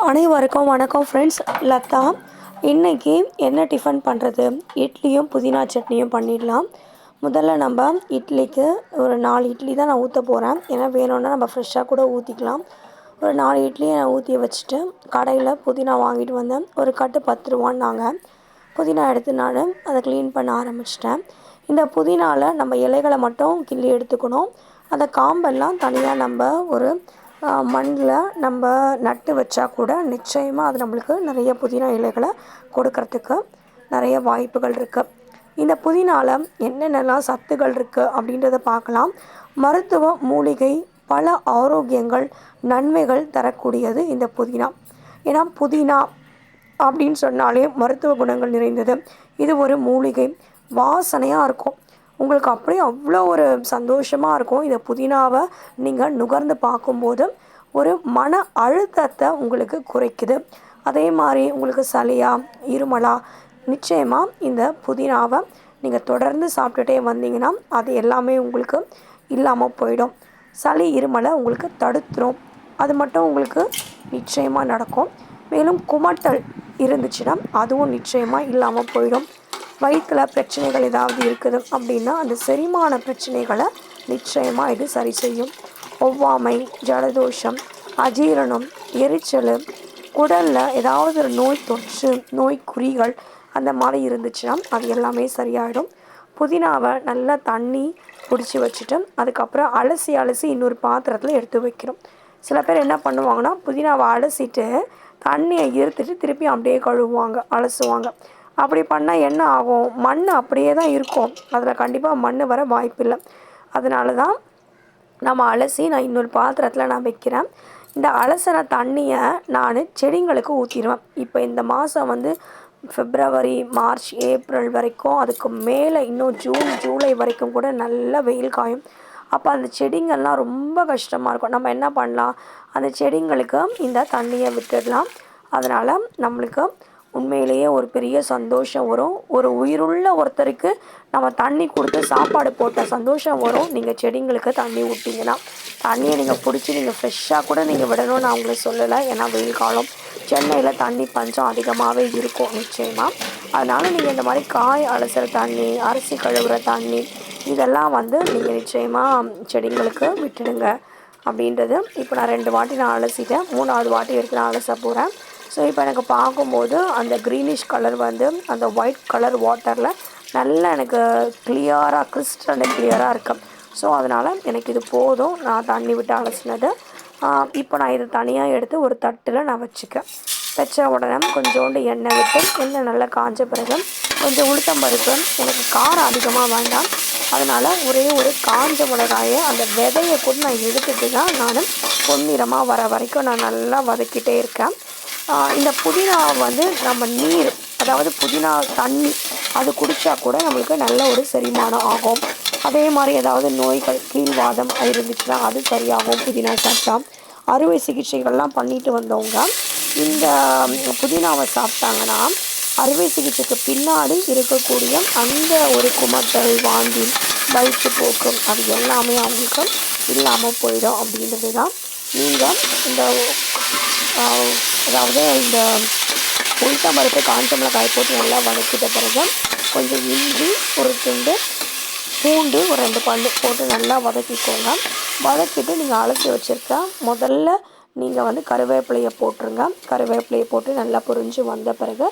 அனைவருக்கும் வணக்கம் ஃப்ரெண்ட்ஸ். லதா இன்றைக்கி என்ன டிஃபன் பண்ணுறது? இட்லியும் புதினா சட்னியும் பண்ணிடலாம். முதல்ல நம்ம இட்லிக்கு ஒரு 4 இட்லி தான் நான் ஊற்ற போகிறேன். ஏன்னா வேணும்னா நம்ம ஃப்ரெஷ்ஷாக கூட ஊற்றிக்கலாம். ஒரு 4 இட்லியை நான் ஊற்றி வச்சுட்டு கடையில் புதினா வாங்கிட்டு வந்தேன். ஒரு கட்டு 10 ரூபான்னாங்க. புதினா எடுத்து நான் அதை க்ளீன் பண்ண ஆரம்பிச்சிட்டேன். இந்த புதினாவில் நம்ம இலைகளை மட்டும் கிள்ளி எடுத்துக்கணும். அந்த காம்பெல்லாம் தனியாக நம்ம ஒரு மண்ணில் நம்ம நட்டு வச்சா கூட நிச்சயமாக அது நம்மளுக்கு நிறைய புதினா இலைகளை கொடுக்கறதுக்கு நிறைய வாய்ப்புகள் இருக்குது. இந்த புதினாவில் என்னென்னலாம் சத்துக்கள் இருக்குது அப்படின்றத பார்க்கலாம். மருத்துவ மூலிகை பல ஆரோக்கியங்கள் நன்மைகள் தரக்கூடியது இந்த புதினா. ஏன்னா புதினா அப்படின்னு சொன்னாலே மருத்துவ குணங்கள் நிறைந்தது. இது ஒரு மூலிகை, வாசனையாக இருக்கும். உங்களுக்கு அப்படியே அவ்வளோ ஒரு சந்தோஷமாக இருக்கும். இந்த புதினாவை நீங்கள் நுகர்ந்து பார்க்கும்போது ஒரு மன அழுத்தத்தை உங்களுக்கு குறைக்குது. அதே மாதிரி உங்களுக்கு சளியா இருமலா நிச்சயமாக இந்த புதினாவை நீங்கள் தொடர்ந்து சாப்பிட்டுட்டே வந்தீங்கன்னா அது எல்லாமே உங்களுக்கு இல்லாமல் போயிடும். சளி இருமலை உங்களுக்கு தடுத்துரும். அது மட்டும் உங்களுக்கு நிச்சயமாக நடக்கும். மேலும் குமட்டல் இருந்துச்சுன்னா அதுவும் நிச்சயமாக இல்லாமல் போயிடும். வயிற்றில் பிரச்சனைகள் ஏதாவது இருக்குது அப்படின்னா அந்த செரிமான பிரச்சனைகளை நிச்சயமாக இது சரி செய்யும். ஒவ்வாமை, ஜலதோஷம், அஜீரணம், எரிச்சல், குடலில் ஏதாவது ஒரு நோய் தொற்று, நோய் குறிகள் அந்த மாதிரி இருந்துச்சுன்னா அது எல்லாமே சரியாயிடும். புதினாவை நல்லா தண்ணி பிடிச்சி வச்சுட்டு அதுக்கப்புறம் அலசி இன்னொரு பாத்திரத்தில் எடுத்து வைக்கிறோம். சில பேர் என்ன பண்ணுவாங்கன்னா புதினாவை அலசிட்டு தண்ணியை இருத்துட்டு திருப்பி அப்படியே கழுவுவாங்க, அலசுவாங்க. அப்படி பண்ணால் என்ன ஆகும்? மண் அப்படியே தான் இருக்கும். அதில் கண்டிப்பாக மண் வர வாய்ப்பில்லை. அதனால தான் நம்ம அலசி நான் இன்னொரு பாத்திரத்தில் நான் வைக்கிறேன். இந்த அலசின தண்ணியை நான் செடிங்களுக்கு ஊற்றிடுவேன். இப்போ இந்த மாதம் பிப்ரவரி, மார்ச், ஏப்ரல் வரைக்கும், அதுக்கு மேலே இன்னும் ஜூன், ஜூலை வரைக்கும் கூட நல்ல வெயில் காயும். அப்போ அந்த செடிங்கள்லாம் ரொம்ப கஷ்டமாக இருக்கும். நம்ம என்ன பண்ணலாம்? அந்த செடிங்களுக்கு இந்த தண்ணியை விட்டுடலாம். அதனால் நம்மளுக்கு உண்மையிலேயே ஒரு பெரிய சந்தோஷம் வரும். ஒரு உயிருள்ள ஒருத்தருக்கு நம்ம தண்ணி கொடுத்து சாப்பாடு போட்ட சந்தோஷம் வரும். நீங்கள் செடிங்களுக்கு தண்ணி விட்டிங்கன்னா தண்ணியை நீங்கள் பிடிச்சி நீங்கள் ஃப்ரெஷ்ஷாக கூட நீங்கள் விடணும்னு நான் உங்களுக்கு சொல்லலை. ஏன்னா வெயில் காலம், சென்னையில் தண்ணி பஞ்சம் அதிகமாகவே இருக்கும் நிச்சயமாக. அதனால் நீங்கள் இந்த மாதிரி காய் அலசுகிற தண்ணி, அரிசி கழுவுற தண்ணி இதெல்லாம் நீங்கள் நிச்சயமாக செடிங்களுக்கு விட்டுடுங்க அப்படின்றது. இப்போ நான் 2 வாட்டி நான் அலசிட்டேன். 3வது வாட்டி எடுத்து நான் அலச போகிறேன். ஸோ இப்போ எனக்கு பார்க்கும்போது அந்த க்ரீனிஷ் கலர் அந்த ஒயிட் கலர் வாட்டரில் நல்லா எனக்கு கிளியராக கிறிஸ்டல் கிளியராக இருக்குது. ஸோ அதனால் எனக்கு இது போதும். நான் தண்ணி விட்டு அலசினது. இப்போ நான் இதை தனியாக எடுத்து ஒரு தட்டில் நான் வச்சுக்கேன். வச்ச உடனே கொஞ்சோண்டு எண்ணெய் விட்டு, எண்ணெய் நல்லா காஞ்ச பிறகு கொஞ்சம் உளுத்தம்பருப்பு, எனக்கு காரம் அதிகமாக வேண்டாம். அதனால் ஒரே ஒரு காஞ்ச மிளகாயை அந்த விதையை கூட நான் எடுத்துட்டு தான் நான் பொன்னிறமாக வர வரைக்கும் நான் நல்லா வதக்கிட்டே இருக்கேன். இந்த புதினா நம்ம நீர், அதாவது புதினா தண்ணி அது குடித்தா கூட நம்மளுக்கு நல்ல ஒரு செரிமானம் ஆகும். அதே மாதிரி ஏதாவது நோய்கள், கீழ்வாதம் இருந்துச்சுன்னா அது சரியாகும் புதினா சாப்பிட்டா. அறுவை சிகிச்சைகள்லாம் பண்ணிட்டு வந்தவங்க இந்த புதினாவை சாப்பிட்டாங்கன்னா அறுவை சிகிச்சைக்கு பின்னாடி இருக்கக்கூடிய அந்த ஒரு குமட்டல், வாந்தி, வயிற்றுப்போக்கு அது எல்லாமே அவங்களுக்கு இல்லாமல் போயிடும் அப்படின்றது தான். நீங்கள் இந்த அதாவது இந்த உளுத்தம்பருப்பு, காஞ்ச மிளகாய் போட்டு நல்லா வதக்கிட்ட பிறகு கொஞ்சம் இஞ்சி, ஒரு துண்டு பூண்டு, ஒரு 2 பல் போட்டு நல்லா வதக்கிக்கோங்க. வதக்கிட்டு நீங்கள் அலசி வச்சுருக்க முதல்ல நீங்கள் கருவேப்பிலையை போட்டுருங்க. கருவேப்பிலையை போட்டு நல்லா பொரிஞ்சு வந்த பிறகு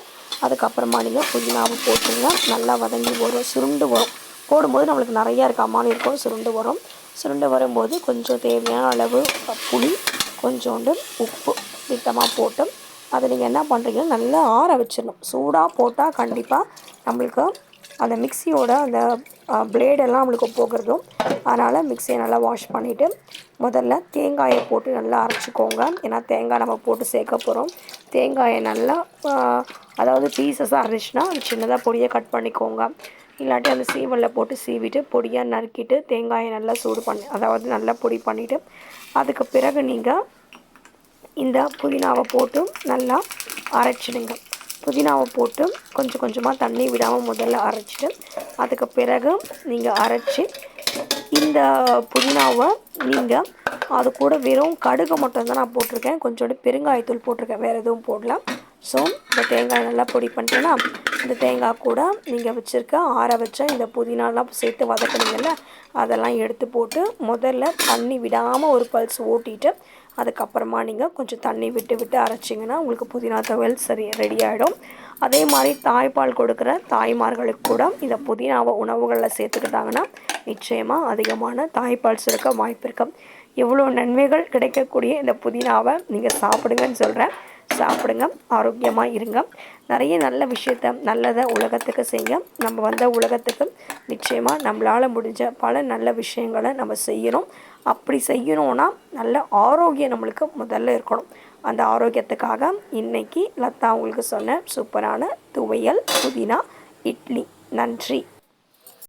அதுக்கப்புறமா நீங்கள் புதினாவை போட்டுருங்க. நல்லா வதங்கி வரும், சுருண்டு வரும். போடும்போது நம்மளுக்கு நிறையா இருக்க மாதிரி இருக்கும், சுருண்டு வரும். சுருண்டு வரும்போது கொஞ்சம் தேவையான அளவு புளி, கொஞ்சோண்டு உப்பு திட்டமாக போட்டு அதை நீங்கள் என்ன பண்ணுறீங்கன்னா நல்லா ஆற வச்சிடணும். சூடாக போட்டால் கண்டிப்பாக நம்மளுக்கு அந்த மிக்சியோட அந்த பிளேடெல்லாம் நம்மளுக்கு போகிறதும். அதனால் மிக்சியை நல்லா வாஷ் பண்ணிவிட்டு முதல்ல தேங்காயை போட்டு நல்லா அரைச்சிக்கோங்க. ஏன்னா தேங்காய் நம்ம போட்டு சேர்க்க போகிறோம். தேங்காயை நல்லா அதாவது பீசஸாக அரைச்சினா அது சின்னதாக பொடியை கட் பண்ணிக்கோங்க. இல்லாட்டி அந்த சீவலில் போட்டு சீவிட்டு பொடியாக நறுக்கிட்டு தேங்காயை நல்லா சூடு பண்ணி, அதாவது நல்லா பொடி பண்ணிவிட்டு அதுக்கு பிறகு நீங்கள் இந்த புதினாவை போட்டு நல்லா அரைச்சிடுங்க. புதினாவை போட்டு கொஞ்சம் கொஞ்சமாக தண்ணி விடாமல் முதல்ல அரைச்சிட்டு அதுக்கு பிறகு நீங்கள் அரைச்சி இந்த புதினாவை நீங்கள் அது கூட வெறும் கடுகு மட்டும் தான் நான் போட்டிருக்கேன். கொஞ்சோண்டு பெருங்காயத்தூள் போட்டிருக்கேன், வேறு எதுவும் போடல. ஸோ இந்த தேங்காய் நல்லா பொடி பண்ணிட்டேன்னா இந்த தேங்காய் கூட நீங்கள் வச்சுருக்க ஆற வச்ச இந்த புதினாலாம் சேர்த்து வதக்குனீங்கல்ல, அதெல்லாம் எடுத்து போட்டு முதல்ல தண்ணி விடாமல் ஒரு பல்ஸ் ஓட்டிட்டு அதுக்கப்புறமா நீங்கள் கொஞ்சம் தண்ணி விட்டு விட்டு அரைச்சிங்கன்னா உங்களுக்கு புதினா துவையல் சரி ரெடி ஆகிடும். அதே மாதிரி தாய்ப்பால் கொடுக்குற தாய்மார்களுக்கு கூட இந்த புதினாவை உணவுகளில் சேர்த்துக்கிட்டாங்கன்னா நிச்சயமாக அதிகமான தாய்ப்பால் சுரக்க வாய்ப்பு இருக்கும். எவ்வளோ நன்மைகள் கிடைக்கக்கூடிய இந்த புதினாவை நீங்கள் சாப்பிடுங்கன்னு சொல்கிறேன். சாப்பிடுங்க, ஆரோக்கியமாக இருங்க. நிறைய நல்ல விஷயத்த நல்லதை உலகத்துக்கு செய்ய. நம்ம வந்த உலகத்துக்கு நிச்சயமாக நம்மளால் முடிஞ்ச பல நல்ல விஷயங்களை நம்ம செய்யணும். அப்படி செய்யணுன்னா நல்ல ஆரோக்கியம் நம்மளுக்கு முதல்ல இருக்கணும். அந்த ஆரோக்கியத்துக்காக இன்றைக்கி லதா உங்களுக்கு சொன்ன சூப்பரான துவையல் புதினா இட்லி. நன்றி.